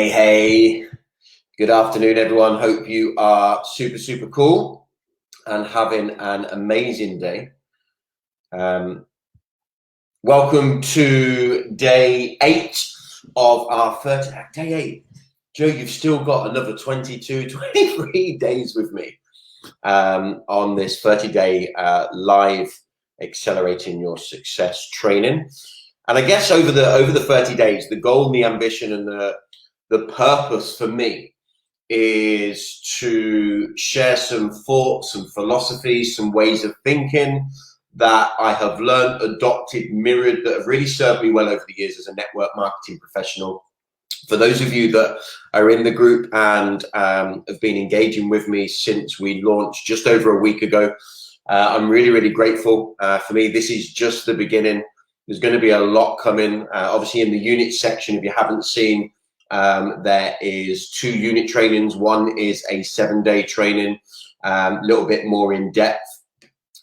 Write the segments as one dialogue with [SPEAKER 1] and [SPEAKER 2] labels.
[SPEAKER 1] Hey, good afternoon, everyone. Hope you are super cool and having an amazing day. Welcome to day 8 of our first day 8. Joe, you've still got another 23 days with me on this 30-day live accelerating your success training. And I guess over the 30 days, the goal and the ambition and the purpose for me is to share some thoughts, some philosophies, some ways of thinking that I have learned, adopted, mirrored, that have really served me well over the years as a network marketing professional. For those of you that are in the group and have been engaging with me since we launched just over a week ago, I'm really grateful. For me, this is just the beginning. There's going to be a lot coming. Obviously, in the unit section, if you haven't seen, there is 2 unit trainings. One is a 7-day training, a little bit more in depth.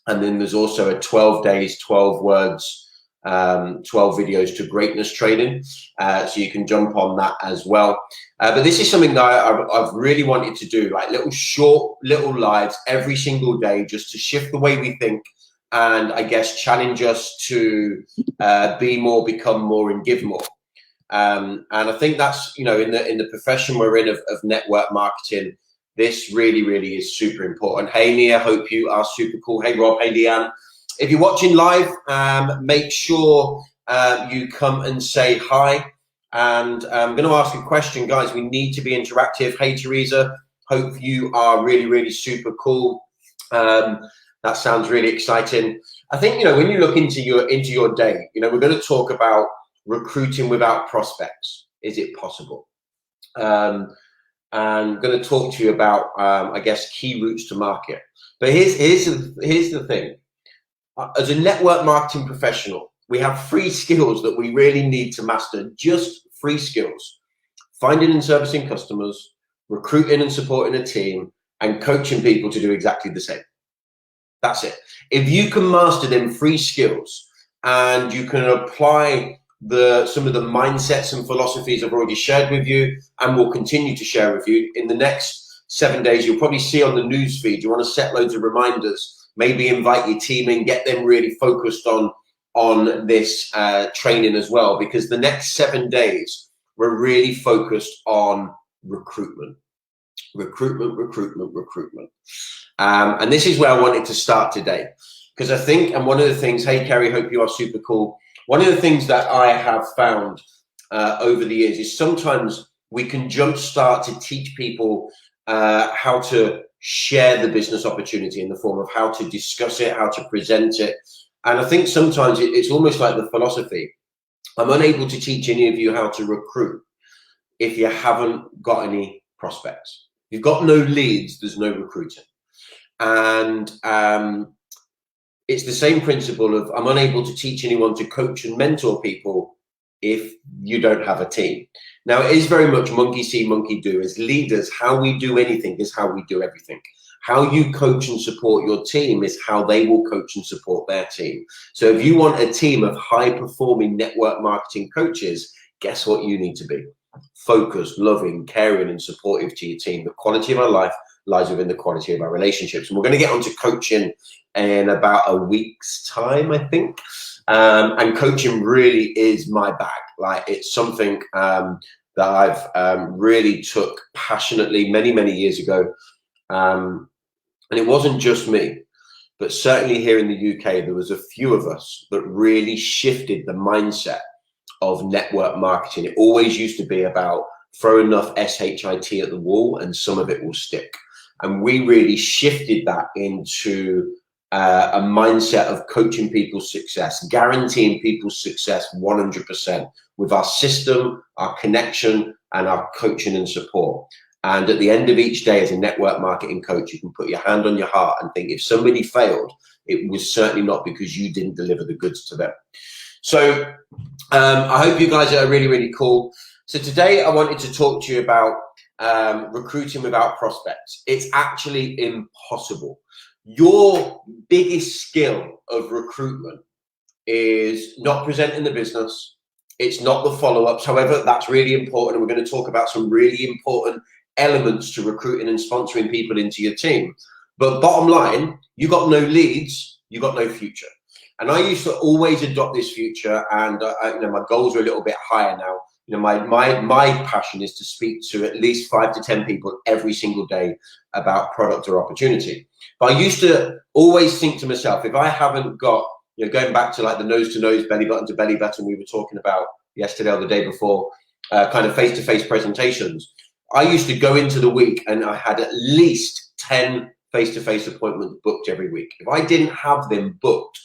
[SPEAKER 1] And then there's also a 12 days, 12 words, 12 videos to greatness training. So you can jump on that as well. But this is something that I've really wanted to do, like little lives every single day, just to shift the way we think. And I guess challenge us to be more, become more, and give more. And I think that's, in the profession we're in of network marketing, this really is super important. Hey Nia, hope you are super cool. Hey Rob, hey Leanne. If you're watching live, make sure you come and say hi. And I'm going to ask a question, guys. We need to be interactive. Hey Teresa, hope you are really super cool. That sounds really exciting. I think, when you look into your day, we're going to talk about recruiting without prospects. Is it possible? And I'm going to talk to you about, I guess, key routes to market. But here's the thing. As a network marketing professional, we have 3 skills that we really need to master. Just 3 skills: finding and servicing customers, recruiting and supporting a team, and coaching people to do exactly the same. That's it. If you can master them 3 skills and you can apply some of the mindsets and philosophies I've already shared with you and will continue to share with you in the next 7 days, you'll probably see on the news feed. You want to set loads of reminders, maybe invite your team in, get them really focused on this training as well, because the next 7 days we're really focused on recruitment. And this is where I wanted to start today, because I think, and one of the things, hey Kerry, hope you are super cool. One of the things that I have found over the years is sometimes we can jumpstart to teach people how to share the business opportunity in the form of how to discuss it, how to present it. And I think sometimes it's almost like the philosophy: I'm unable to teach any of you how to recruit if you haven't got any prospects. If you've got no leads, there's no recruiting. And it's the same principle of I'm unable to teach anyone to coach and mentor people if you don't have a team. Now, it is very much monkey see, monkey do. As leaders, how we do anything is how we do everything. How you coach and support your team is how they will coach and support their team. So if you want a team of high-performing network marketing coaches, guess what you need to be? Focused, loving, caring, and supportive to your team. The quality of our life lies within the quality of our relationships. And we're going to get onto coaching in about a week's time, I think. And coaching really is my bag. Like, it's something that I've really took passionately many years ago. And it wasn't just me, but certainly here in the UK, there was a few of us that really shifted the mindset of network marketing. It always used to be about throw enough SHIT at the wall and some of it will stick. And we really shifted that into a mindset of coaching people's success, guaranteeing people's success 100% with our system, our connection, and our coaching and support. And at the end of each day as a network marketing coach, you can put your hand on your heart and think, if somebody failed, it was certainly not because you didn't deliver the goods to them. So I hope you guys are really cool. So today I wanted to talk to you about recruiting without prospects. It's actually impossible. Your biggest skill of recruitment is not presenting the business, It's not the follow-ups. However, that's really important. And we're going to talk about some really important elements to recruiting and sponsoring people into your team. But bottom line, you got no leads, you got no future. And I used to always adopt this future, and you know, my goals are a little bit higher now. You know, my passion is to speak to at least 5 to 10 people every single day about product or opportunity. But I used to always think to myself, if I haven't got, you know, going back to like the nose to nose, belly button to belly button we were talking about yesterday or the day before, kind of face-to-face presentations, I used to go into the week and I had at least 10 face-to-face appointments booked every week. If I didn't have them booked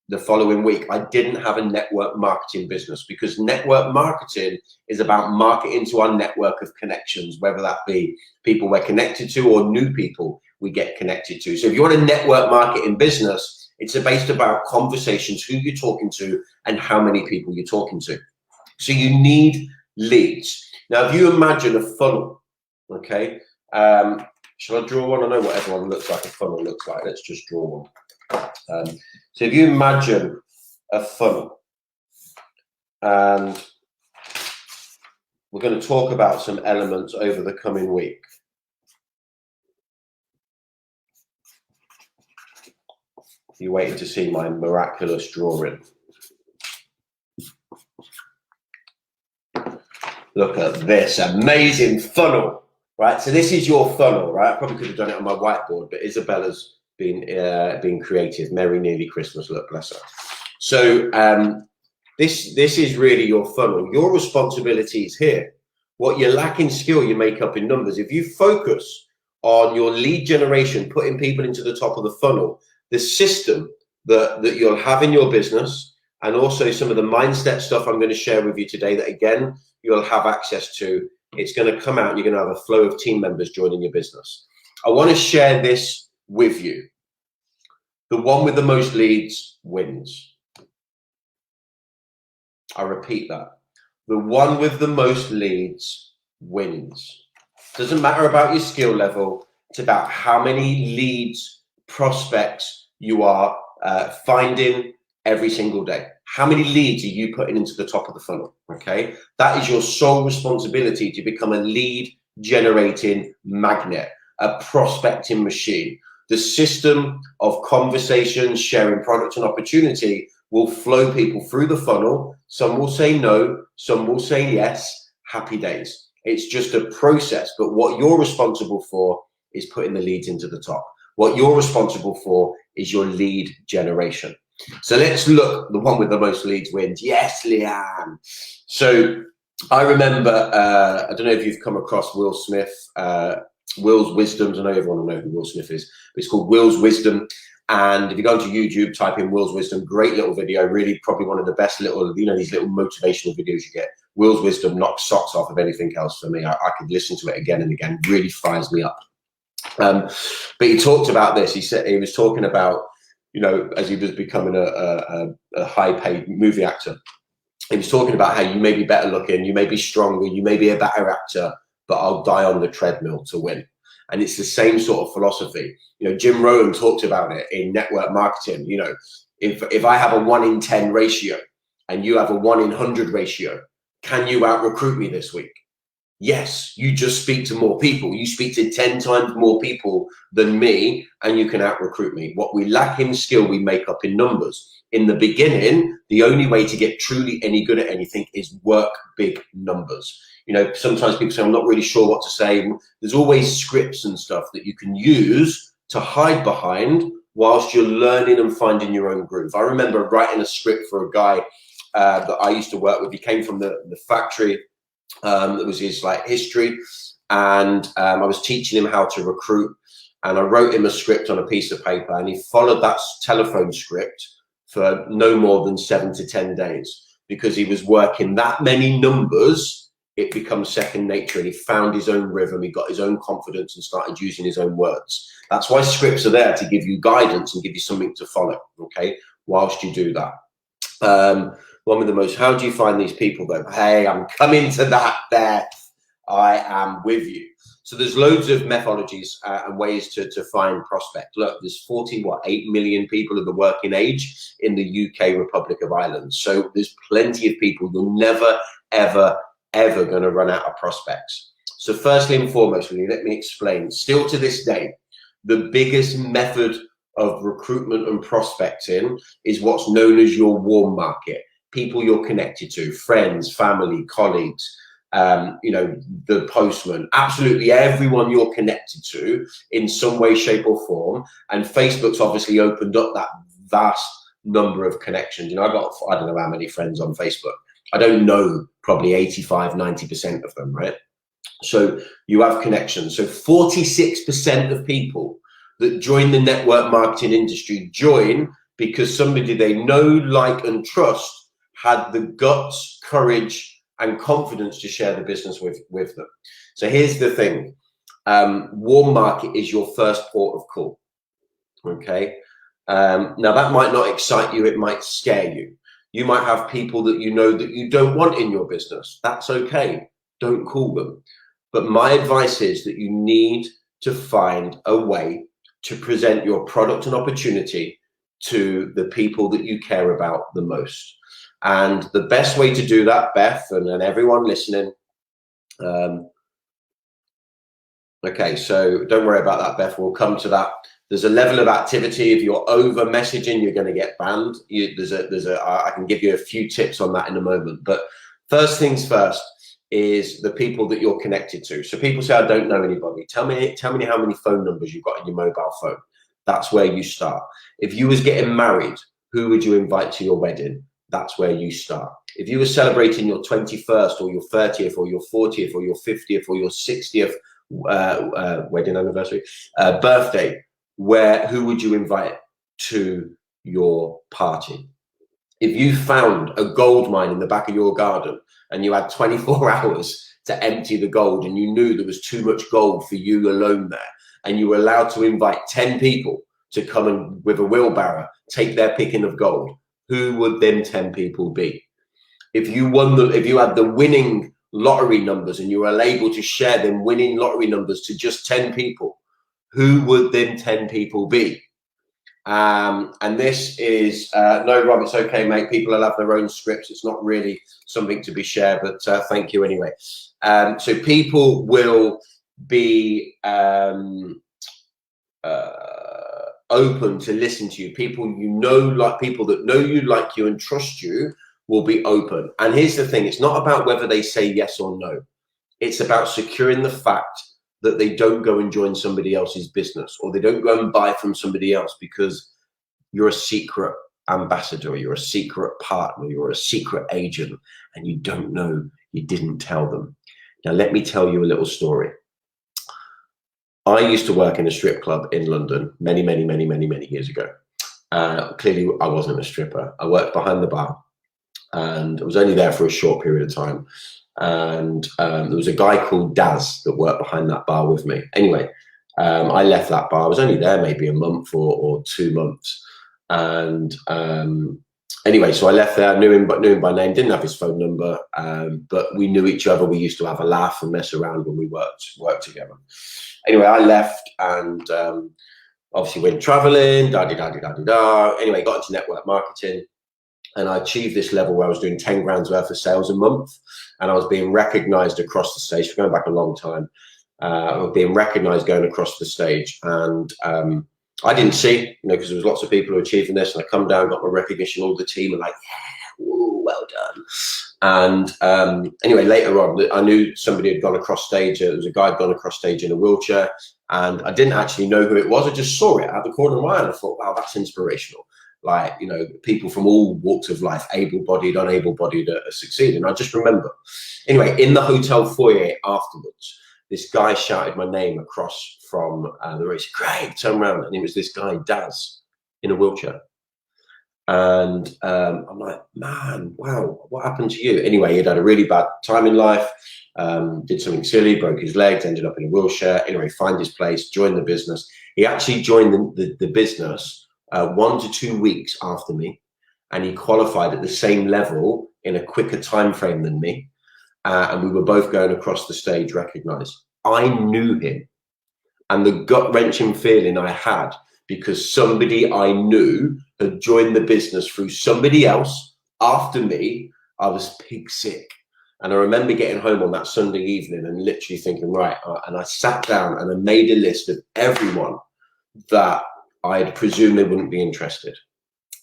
[SPEAKER 1] the following week, I didn't have a network marketing business, because network marketing is about marketing to our network of connections, whether that be people we're connected to or new people we get connected to. So if you want a network marketing business, it's based about conversations, who you're talking to and how many people you're talking to. So you need leads. Now, if you imagine a funnel, okay, shall I draw one? I know what everyone looks like a funnel looks like. Let's just draw one. So if you imagine a funnel, and we're going to talk about some elements over the coming week. You're waiting to see my miraculous drawing. Look at this amazing funnel, right? So this is your funnel, right? I probably could have done it on my whiteboard, but Isabella's been creative. Merry nearly Christmas, look, bless her. So this is really your funnel. Your responsibility is here. What you lack in skill, you make up in numbers. If you focus on your lead generation, putting people into the top of the funnel, the system that you'll have in your business, and also some of the mindset stuff I'm going to share with you today that, again, you'll have access to, it's going to come out and you're going to have a flow of team members joining your business. I want to share this with you. The one with the most leads wins. I repeat that. The one with the most leads wins. Doesn't matter about your skill level. It's about how many leads, prospects you are finding every single day. How many leads are you putting into the top of the funnel? Okay, that is your sole responsibility, to become a lead generating magnet, a prospecting machine. The system of conversations, sharing product and opportunity will flow people through the funnel. Some will say no, some will say yes. Happy days. It's just a process. But what you're responsible for is putting the leads into the top. What you're responsible for is your lead generation. So let's look. The one with the most leads wins. Yes, Leanne. So I remember, I don't know if you've come across Will Smith, Will's Wisdoms. I know everyone will know who Will Smith is, but it's called Will's Wisdom. And if you go onto YouTube, type in Will's Wisdom, great little video, really probably one of the best little, you know, these little motivational videos you get. Will's Wisdom knocks socks off of anything else for me. I could listen to it again and again, really fires me up. But he talked about this. He was talking about, you know, as he was becoming a high-paid movie actor, he was talking about how you may be better looking, you may be stronger, you may be a better actor, but I'll die on the treadmill to win. And it's the same sort of philosophy. You know, Jim Rohn talked about it in network marketing. You know, if I have a 1 in 10 ratio and you have a 1 in 100 ratio, can you out recruit me this week? Yes, you just speak to more people. You speak to 10 times more people than me, and you can out recruit me. What we lack in skill, we make up in numbers. In the beginning, the only way to get truly any good at anything is work big numbers. You know, sometimes people say, I'm not really sure what to say. There's always scripts and stuff that you can use to hide behind whilst you're learning and finding your own groove. I remember writing a script for a guy that I used to work with. He came from the factory. That was his like history, and I was teaching him how to recruit, and I wrote him a script on a piece of paper, and he followed that telephone script for no more than 7 to 10 days, because he was working that many numbers. It becomes second nature, and he found his own rhythm. He got his own confidence and started using his own words. That's why scripts are there, to give you guidance and give you something to follow, okay, whilst you do that. One with the most, how do you find these people though? Hey, I'm coming to that, Beth. I am with you. So there's loads of methodologies and ways to find prospect. Look, there's 8 million people of the working age in the UK Republic of Ireland. So there's plenty of people. You're never, ever, ever going to run out of prospects. So firstly and foremost, let me explain. Still to this day, the biggest method of recruitment and prospecting is what's known as your warm market. People you're connected to, friends, family, colleagues, the postman, absolutely everyone you're connected to in some way, shape or form. And Facebook's obviously opened up that vast number of connections. I've got, I don't know how many friends on Facebook. I don't know, probably 85, 90% of them, right? So you have connections. So 46% of people that join the network marketing industry join because somebody they know, like, and trust had the guts, courage, and confidence to share the business with them. So here's the thing. Warm market is your first port of call. Okay. Now that might not excite you. It might scare you. You might have people that you know that you don't want in your business. That's okay. Don't call them. But my advice is that you need to find a way to present your product and opportunity to the people that you care about the most. And the best way to do that, Beth, and everyone listening, okay, so don't worry about that, Beth. We'll come to that. There's a level of activity. If you're over messaging, you're going to get banned. I can give you a few tips on that in a moment. But first things first is the people that you're connected to. So people say, I don't know anybody. Tell me how many phone numbers you've got in your mobile phone. That's where you start. If you was getting married, who would you invite to your wedding? That's where you start. If you were celebrating your 21st or your 30th or your 40th or your 50th or your 60th wedding anniversary, birthday, who would you invite to your party? If you found a gold mine in the back of your garden and you had 24 hours to empty the gold and you knew there was too much gold for you alone there, and you were allowed to invite 10 people to come and with a wheelbarrow take their picking of gold, who would them 10 people be? If you had the winning lottery numbers and you were able to share them winning lottery numbers to just 10 people, who would them 10 people be? And this is, no, Rob, it's okay, mate. People will have their own scripts. It's not really something to be shared, but thank you anyway. So people will be open to listen to you. People people that know you, like you, and trust you will be open. And here's the thing. It's not about whether they say yes or no. It's about securing the fact that they don't go and join somebody else's business, or they don't go and buy from somebody else because you're a secret ambassador, you're a secret partner, you're a secret agent, and you don't know, you didn't tell them. Now, let me tell you a little story. I used to work in a strip club in London many years ago. Clearly, I wasn't a stripper. I worked behind the bar, and I was only there for a short period of time. And there was a guy called Daz that worked behind that bar with me. Anyway, I left that bar. I was only there maybe a month or 2 months. And anyway, so I left there. Knew him by name. Didn't have his phone number, but we knew each other. We used to have a laugh and mess around when we worked together. Anyway, I left and obviously went traveling. Anyway, got into network marketing. And I achieved this level where I was doing 10 grand's worth of sales a month, and I was being recognized across the stage. For going back a long time, I was being recognized going across the stage, and I didn't see, because there was lots of people who were achieving this, and I come down, got my recognition, all the team, and like, yeah, ooh, well done. And anyway, later on, I knew somebody had gone across stage. There was a guy had gone across stage in a wheelchair, and I didn't actually know who it was. I just saw it out the corner of my eye, and I thought, wow, that's inspirational. Like, people from all walks of life, able-bodied, unable-bodied, are succeeding. I just remember. Anyway, in the hotel foyer afterwards, this guy shouted my name across from the race. Craig, turn around, and it was this guy, Daz, in a wheelchair. And I'm like, man, wow, what happened to you? Anyway, he'd had a really bad time in life, did something silly, broke his legs, ended up in a wheelchair. Anyway, find his place, joined the business. He actually joined the business 1 to 2 weeks after me, and he qualified at the same level in a quicker time frame than me, and we were both going across the stage recognized. I knew him, and the gut-wrenching feeling I had because somebody I knew had joined the business through somebody else after me, I was pig sick. And I remember getting home on that Sunday evening and literally thinking, right, and I sat down and I made a list of everyone that I had presumed they wouldn't be interested.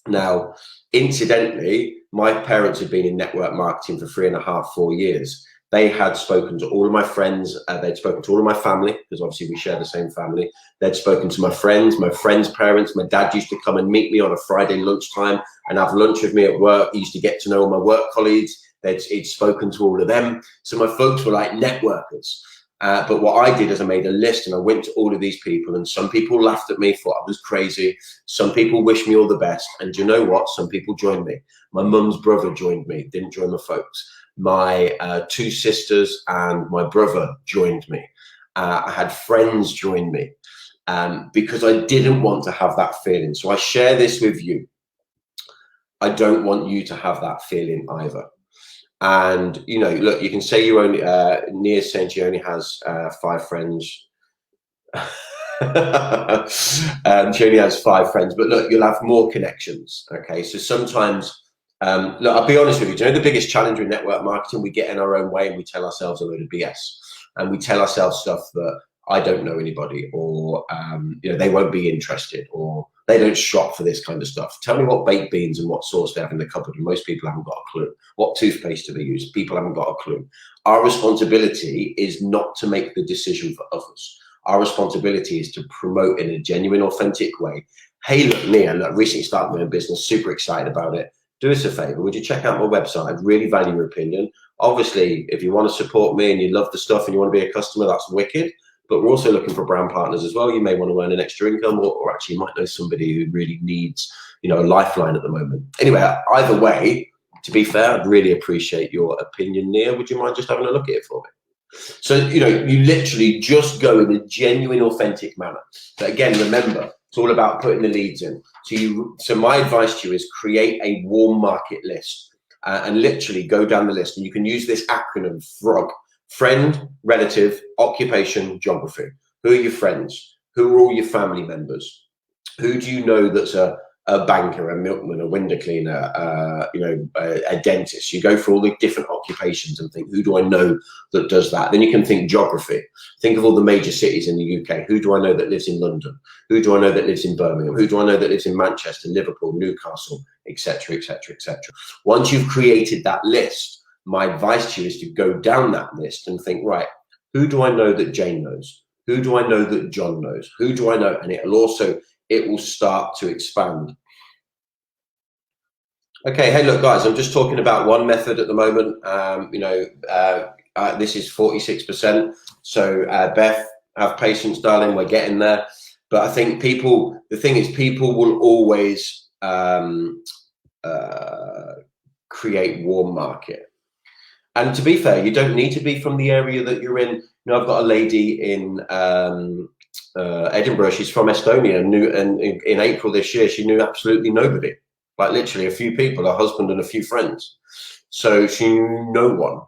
[SPEAKER 1] Now, incidentally, my parents had been in network marketing for 3.5, 4 years. They had spoken to all of my friends. They'd spoken to all of my family, because obviously we share the same family. They'd spoken to my friends' parents. My dad used to come and meet me on a Friday lunchtime and have lunch with me at work. He used to get to know all my work colleagues. He'd spoken to all of them. So my folks were like networkers. But what I did is I made a list and I went to all of these people, and some people laughed at me, thought I was crazy. Some people wished me all the best. And you know what? Some people joined me. My mum's brother joined me, didn't join my folks. My 2 sisters and my brother joined me. I had friends join me because I didn't want to have that feeling. So I share this with you. I don't want you to have that feeling either. And, you know, look, you can say you only, Nia saying she only has 5 friends. She only has 5 friends, but look, you'll have more connections. Okay, so sometimes, look, I'll be honest with you. Do you know the biggest challenge with network marketing? We get in our own way and we tell ourselves a load of BS, and we tell ourselves stuff that I don't know anybody, or you know, they won't be interested, or they don't shop for this kind of stuff. Tell me what baked beans and what sauce they have in the cupboard, and most people haven't got a clue. What toothpaste do they use? People haven't got a clue. Our responsibility is not to make the decision for others. Our responsibility is to promote in a genuine, authentic way. Hey, look, Nia, look, recently started my own business, super excited about it. Do us a favor, would you check out my website? I'd really value your opinion. Obviously, if you want to support me and you love the stuff and you want to be a customer, that's wicked. But we're also looking for brand partners as well. You may want to earn an extra income, or actually you might know somebody who really needs, you know, a lifeline at the moment. Anyway, either way, to be fair, I'd really appreciate your opinion, Nia. Would you mind just having a look at it for me? So, you know, you literally just go in a genuine, authentic manner. But again, remember, it's all about putting the leads in. So my advice to you is create a warm market list and literally go down the list. And you can use this acronym FROG. Friend, relative, occupation, geography. Who are your friends? Who are all your family members? Who do you know that's a banker, a milkman, a window cleaner, you know, a dentist? You go for all the different occupations and think, who do I know that does that? Then you can think geography. Think of all the major cities in the UK. Who do I know that lives in London? Who do I know that lives in Birmingham? Who do I know that lives in Manchester, Liverpool, Newcastle, etc., etc., etc. Once you've created that list, my advice to you is to go down that list and think, right, who do I know that Jane knows? Who do I know that John knows? Who do I know? And it will start to expand. Okay, hey, look, guys, I'm just talking about one method at the moment. You know, this is 46%. So, Beth, have patience, darling. We're getting there. But I think the thing is, people will always create warm market. And to be fair, you don't need to be from the area that you're in. You know, I've got a lady in Edinburgh. She's from Estonia, and in April this year, she knew absolutely nobody. Like literally a few people, her husband and a few friends. So she knew no one.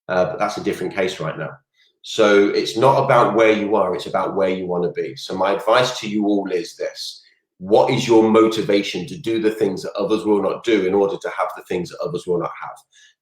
[SPEAKER 1] But that's a different case right now. So it's not about where you are, it's about where you want to be. So my advice to you all is this. What is your motivation to do the things that others will not do in order to have the things that others will not have?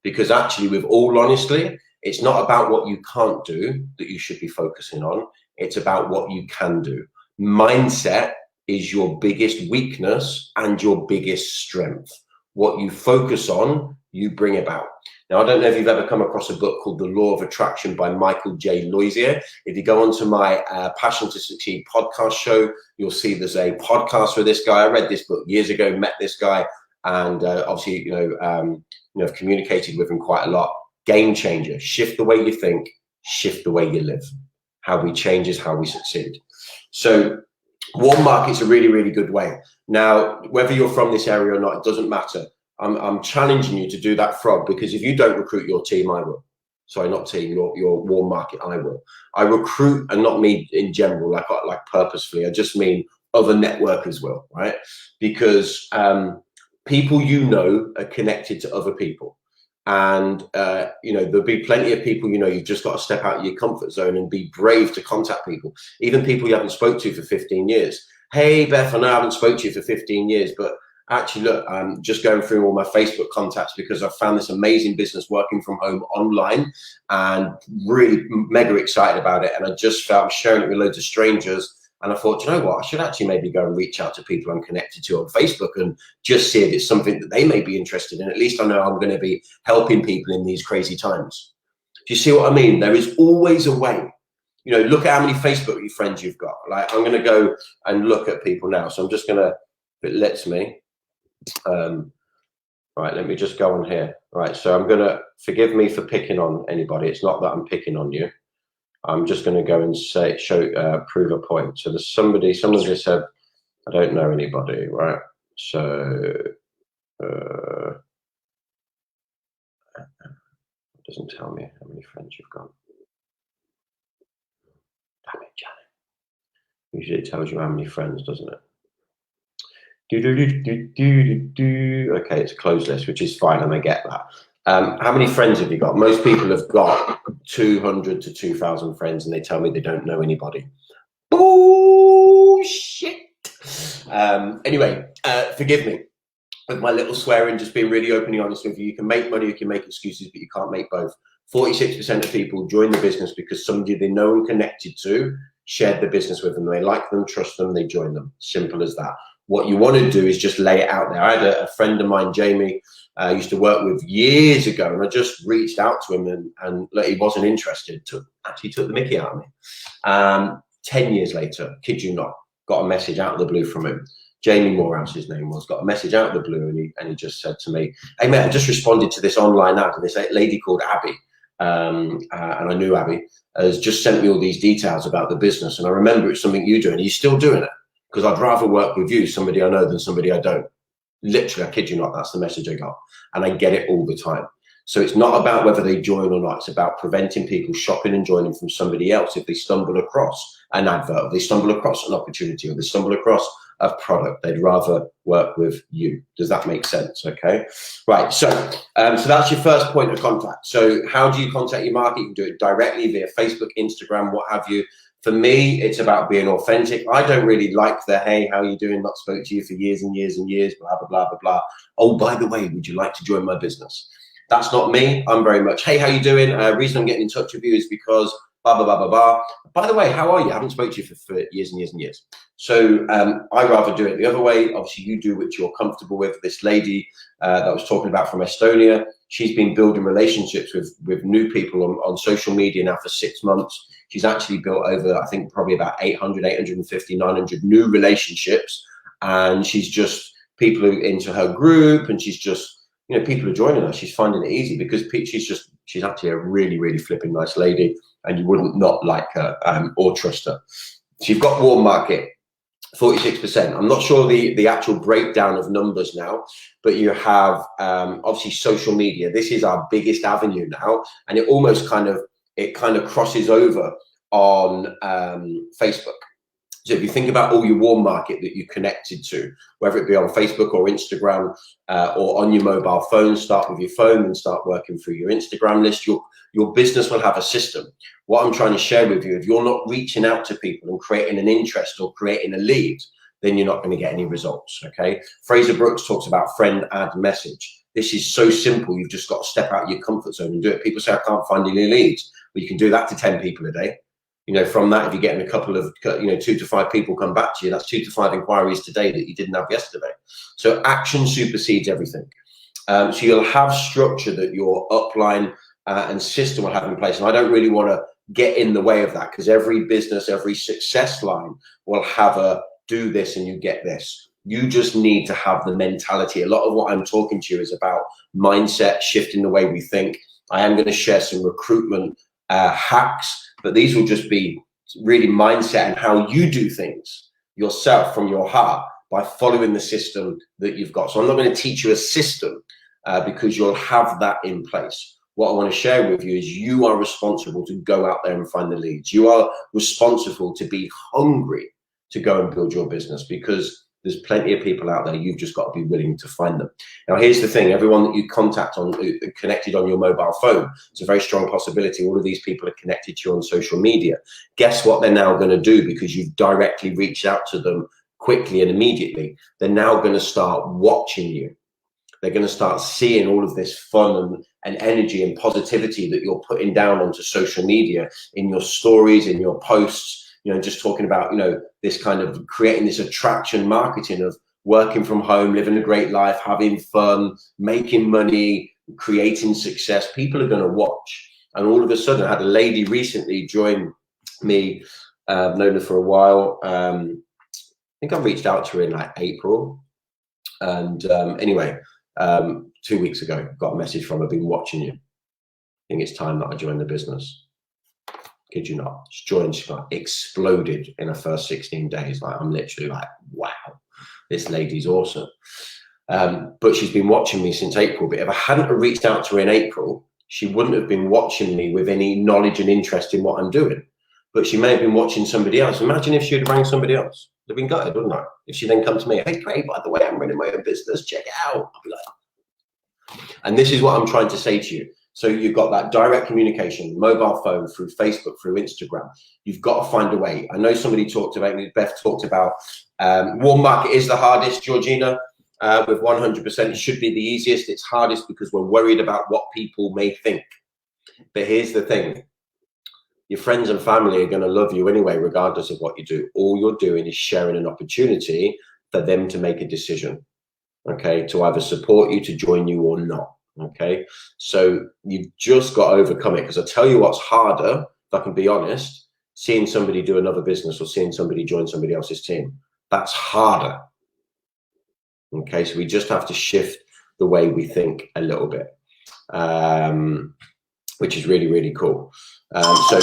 [SPEAKER 1] Because actually, with all honesty, it's not about what you can't do that you should be focusing on. It's about what you can do. Mindset is your biggest weakness and your biggest strength. What you focus on, you bring about. Now, I don't know if you've ever come across a book called The Law of Attraction by Michael J. Loisier. If you go onto my Passion to Succeed podcast show, you'll see there's a podcast with this guy. I read this book years ago, met this guy, and obviously, I've communicated with him quite a lot. Game changer. Shift the way you think, shift the way you live. How we change is how we succeed. So warm market's a really, really good way. Now, whether you're from this area or not, it doesn't matter. I'm challenging you to do that frog, because if you don't recruit your team, I will. Sorry, not team, your warm market, I will. I recruit, and not me in general, like purposefully. I just mean other networkers will, right? Because people you know are connected to other people. And you know, there'll be plenty of people, you know, you've just got to step out of your comfort zone and be brave to contact people, even people you haven't spoke to for 15 years. Hey Beth, I know I haven't spoke to you for 15 years, but actually look, I'm just going through all my Facebook contacts because I've found this amazing business working from home online and really mega excited about it. And I just felt sharing it with loads of strangers. And I thought, you know what, I should actually maybe go and reach out to people I'm connected to on Facebook and just see if it's something that they may be interested in. At least I know I'm going to be helping people in these crazy times. Do you see what I mean? There is always a way. You know, look at how many Facebook friends you've got. Like, I'm going to go and look at people now. So I'm just going to, if it lets me. Right, let me just go on here. Right, so I'm going to, forgive me for picking on anybody. It's not that I'm picking on you. I'm just going to go and say, prove a point. So there's someone just said, I don't know anybody, right? So it doesn't tell me how many friends you've got. Damn it, Janet. Usually it tells you how many friends, doesn't it? Okay, it's a closed list, which is fine, and I get that. How many friends have you got? Most people have got 200 to 2,000 friends, and they tell me they don't know anybody. Bullshit. Anyway, forgive me with my little swearing, just being really openly honest with you. You can make money, you can make excuses, but you can't make both. 46% of people join the business because somebody they know and connected to shared the business with them. They like them, trust them, they join them. Simple as that. What you want to do is just lay it out there. I had a friend of mine, Jamie, I used to work with years ago, and I just reached out to him and look, he wasn't interested. Actually took the mickey out of me. 10 years later, kid you not, got a message out of the blue from him. Jamie Morehouse, his name was, got a message out of the blue, and he just said to me, hey mate, I just responded to this online ad, and this lady called Abby, and I knew Abby, has just sent me all these details about the business, and I remember it's something you do, and he's still doing it, because I'd rather work with you, somebody I know, than somebody I don't. Literally, I kid you not, that's the message I got, and I get it all the time. So it's not about whether they join or not. It's about preventing people shopping and joining from somebody else if they stumble across an advert, or they stumble across an opportunity, or they stumble across a product. They'd rather work with you. Does that make sense? Okay. Right. So that's your first point of contact. So how do you contact your market? You can do it directly via Facebook, Instagram, what have you. For me, it's about being authentic. I don't really like the, hey, how are you doing? Not spoke to you for years and years and years, blah, blah, blah, blah, blah. Oh, by the way, would you like to join my business? That's not me. I'm very much, hey, how you doing? Reason I'm getting in touch with you is because blah, blah, blah, blah, blah. By the way, how are you? I haven't spoken to you for years and years and years. So I rather do it the other way. Obviously, you do what you're comfortable with. This lady that I was talking about from Estonia, she's been building relationships with new people on social media now for 6 months. She's actually built over, I think, probably about 800, 850, 900 new relationships. And she's just, people are into her group, and she's just, you know, people are joining her. She's finding it easy because she's actually a really, really flipping nice lady, and you wouldn't not like her or trust her. So you've got warm market, 46%. I'm not sure the actual breakdown of numbers now, but you have obviously social media. This is our biggest avenue now, and it almost kind of crosses over on Facebook. So if you think about all your warm market that you're connected to, whether it be on Facebook or Instagram or on your mobile phone, start with your phone and start working through your Instagram list. Your business will have a system. What I'm trying to share with you, if you're not reaching out to people and creating an interest or creating a lead, then you're not going to get any results, okay? Fraser Brooks talks about friend, add, message. This is so simple. You've just got to step out of your comfort zone and do it. People say, I can't find any leads. Well, you can do that to 10 people a day. You know, from that, if you're getting a couple of, 2 to 5 people come back to you, that's 2 to 5 inquiries today that you didn't have yesterday. So action supersedes everything. So you'll have structure that your upline and system will have in place. And I don't really want to get in the way of that, because every business, every success line will have a do this and you get this. You just need to have the mentality. A lot of what I'm talking to you is about mindset, shifting the way we think. I am going to share some recruitment hacks, but these will just be really mindset and how you do things yourself from your heart by following the system that you've got. So I'm not going to teach you a system because you'll have that in place. What I want to share with you is you are responsible to go out there and find the leads. You are responsible to be hungry to go and build your business, because There's plenty of people out there. You've just got to be willing to find them. Now, here's the thing. Everyone that you contact on, connected on your mobile phone, it's a very strong possibility all of these people are connected to you on social media. Guess what they're now going to do, because you've directly reached out to them quickly and immediately? They're now going to start watching you. They're going to start seeing all of this fun and energy and positivity that you're putting down onto social media, in your stories, in your posts, you know, just talking about, you know, this kind of creating this attraction marketing of working from home, living a great life, having fun, making money, creating success. People are going to watch. And all of a sudden, I had a lady recently join me. I've known her for a while. I think I reached out to her in like April. And anyway, 2 weeks ago, got a message from her, been watching you. I think it's time that I join the business. Kid you not. She joined, she got exploded in her first 16 days. Like, I'm literally like, wow, this lady's awesome. But she's been watching me since April. But if I hadn't reached out to her in April, she wouldn't have been watching me with any knowledge and interest in what I'm doing. But she may have been watching somebody else. Imagine if she had rang somebody else. They've been gutted, wouldn't I? If she then come to me, hey, Craig, by the way, I'm running my own business, check it out. I'll be like, and this is what I'm trying to say to you. So you've got that direct communication, mobile phone, through Facebook, through Instagram. You've got to find a way. I know somebody talked about, Beth talked about, warm market is the hardest, Georgina, with 100%. It should be the easiest. It's hardest because we're worried about what people may think. But here's the thing. Your friends and family are going to love you anyway, regardless of what you do. All you're doing is sharing an opportunity for them to make a decision, okay, to either support you, to join you, or not, okay? So you've just got to overcome it, because I tell you what's harder, if I can be honest, seeing somebody do another business or seeing somebody join somebody else's team. That's harder, okay? So we just have to shift the way we think a little bit, which is really, really cool. So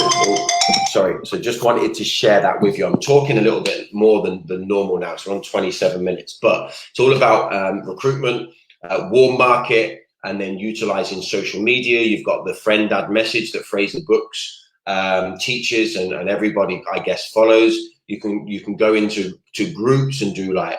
[SPEAKER 1] just wanted to share that with you. I'm talking a little bit more than normal now, so we're on 27 minutes, but it's all about recruitment, warm market, and then utilizing social media. You've got the friend ad message that Fraser Books teaches, and everybody, I guess, follows. You can go into groups and do like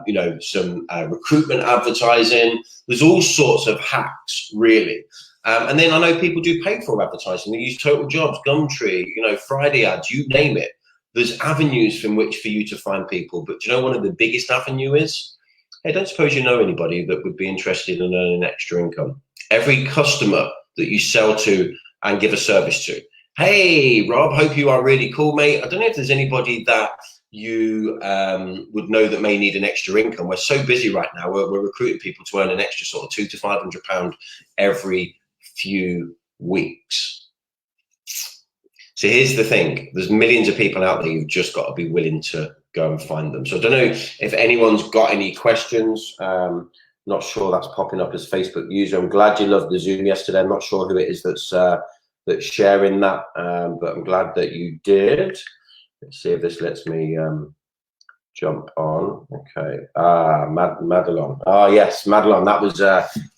[SPEAKER 1] you know, some recruitment advertising. There's all sorts of hacks, really. And then I know people do pay for advertising. They use Total Jobs, Gumtree, you know, Friday ads, you name it. There's avenues from which for you to find people. But do you know one of the biggest avenue is? Hey, don't suppose you know anybody that would be interested in earning extra income. Every customer that you sell to and give a service to. Hey, Rob, hope you are really cool, mate. I don't know if there's anybody that you would know that may need an extra income. We're so busy right now. We're recruiting people to earn an extra sort of £200 to £500 every few weeks. So here's the thing, there's millions of people out there. You've just got to be willing to go and find them. So I don't know if anyone's got any questions. Not sure that's popping up as Facebook user. I'm glad you loved the Zoom yesterday. I'm not sure who it is that's sharing that, but I'm glad that you did. Let's see if this lets me jump on. Okay. Madelon. Oh yes, Madelon. That was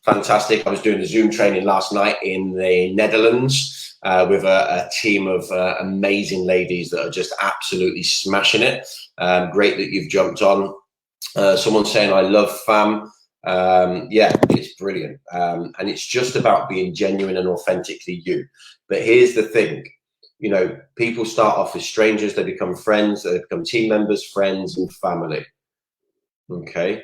[SPEAKER 1] fantastic. I was doing the Zoom training last night in the Netherlands with a team of amazing ladies that are just absolutely smashing it. Great that you've jumped on. Someone saying I love FAM. Yeah, it's brilliant. And it's just about being genuine and authentically you. But here's the thing. You know, people start off as strangers, they become friends, they become team members, friends, and family. Okay.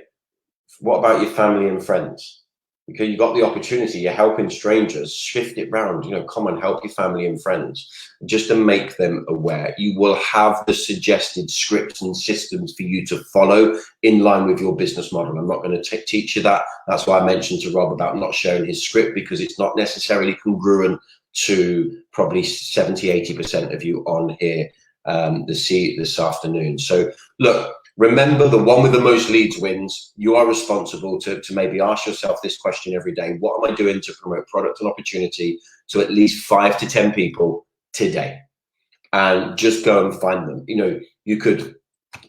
[SPEAKER 1] What about your family and friends? Because you got the opportunity, you're helping strangers, shift it round, you know, come and help your family and friends just to make them aware. You will have the suggested scripts and systems for you to follow in line with your business model. I'm not going to teach you that. That's why I mentioned to Rob about not sharing his script, because it's not necessarily congruent to probably 70–80% of you on here this afternoon. So look, remember, the one with the most leads wins. You are responsible to maybe ask yourself this question every day. What am I doing to promote product and opportunity to at least 5 to 10 people today? And just go and find them. You know, you could,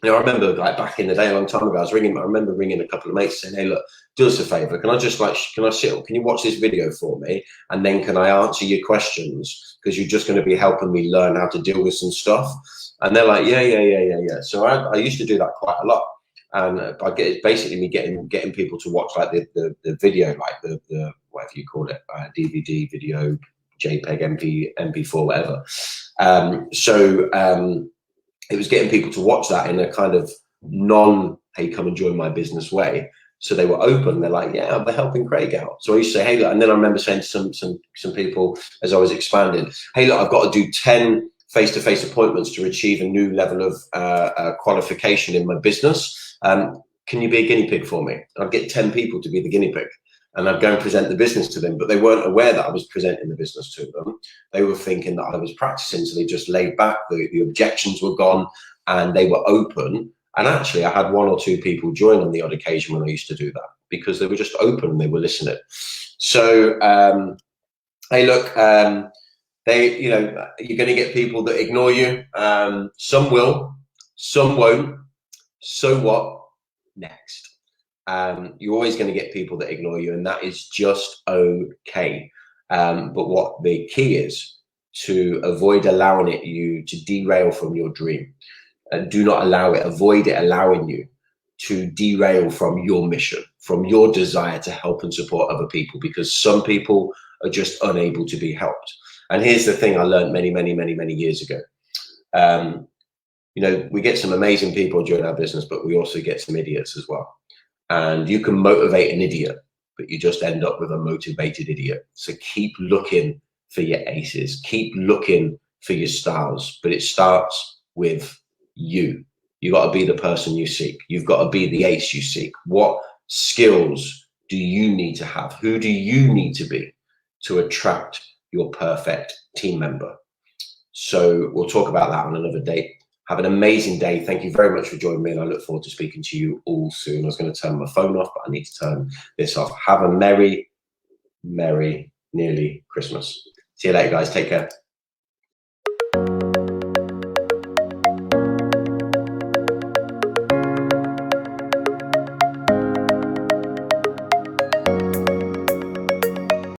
[SPEAKER 1] you know, I remember like back in the day, a long time ago, I remember ringing a couple of mates saying, hey, look, do us a favor. Can you watch this video for me? And then can I answer your questions? Because you're just going to be helping me learn how to deal with some stuff. And they're like, yeah. So I used to do that quite a lot. And basically me getting people to watch like the video, like the whatever you call it, DVD, video, JPEG, MP4, whatever. It was getting people to watch that in a kind of hey, come and join my business way. So they were open. They're like, yeah, we're helping Craig out. So I used to say, hey, look, and then I remember saying to some people as I was expanding, hey, look, I've got to do 10 face-to-face appointments to achieve a new level of qualification in my business. Can you be a guinea pig for me? I'd get 10 people to be the guinea pig, and I'd go and present the business to them, but they weren't aware that I was presenting the business to them. They were thinking that I was practicing, so they just laid back, the objections were gone, and they were open. And actually, I had 1 or 2 people join on the odd occasion when I used to do that, because they were just open and they were listening. So, hey, look, you're going to get people that ignore you. Some will, some won't. So what? Next. You're always going to get people that ignore you, and that is just okay. But what the key is to avoid allowing you to derail from your dream. And do not allow it, avoid it allowing you to derail from your mission, from your desire to help and support other people, because some people are just unable to be helped. And here's the thing I learned many years ago. We get some amazing people during our business, but we also get some idiots as well. And you can motivate an idiot, but you just end up with a motivated idiot. So keep looking for your aces, keep looking for your stars, but it starts with you. You got to be the person you seek. You've got to be the ace you seek. What skills do you need to have? Who do you need to be to attract your perfect team member? So we'll talk about that on another date. Have an amazing day. Thank you very much for joining me, and I look forward to speaking to you all soon. I was going to turn my phone off, but I need to turn this off. Have a merry, nearly Christmas. See you later, guys. Take care.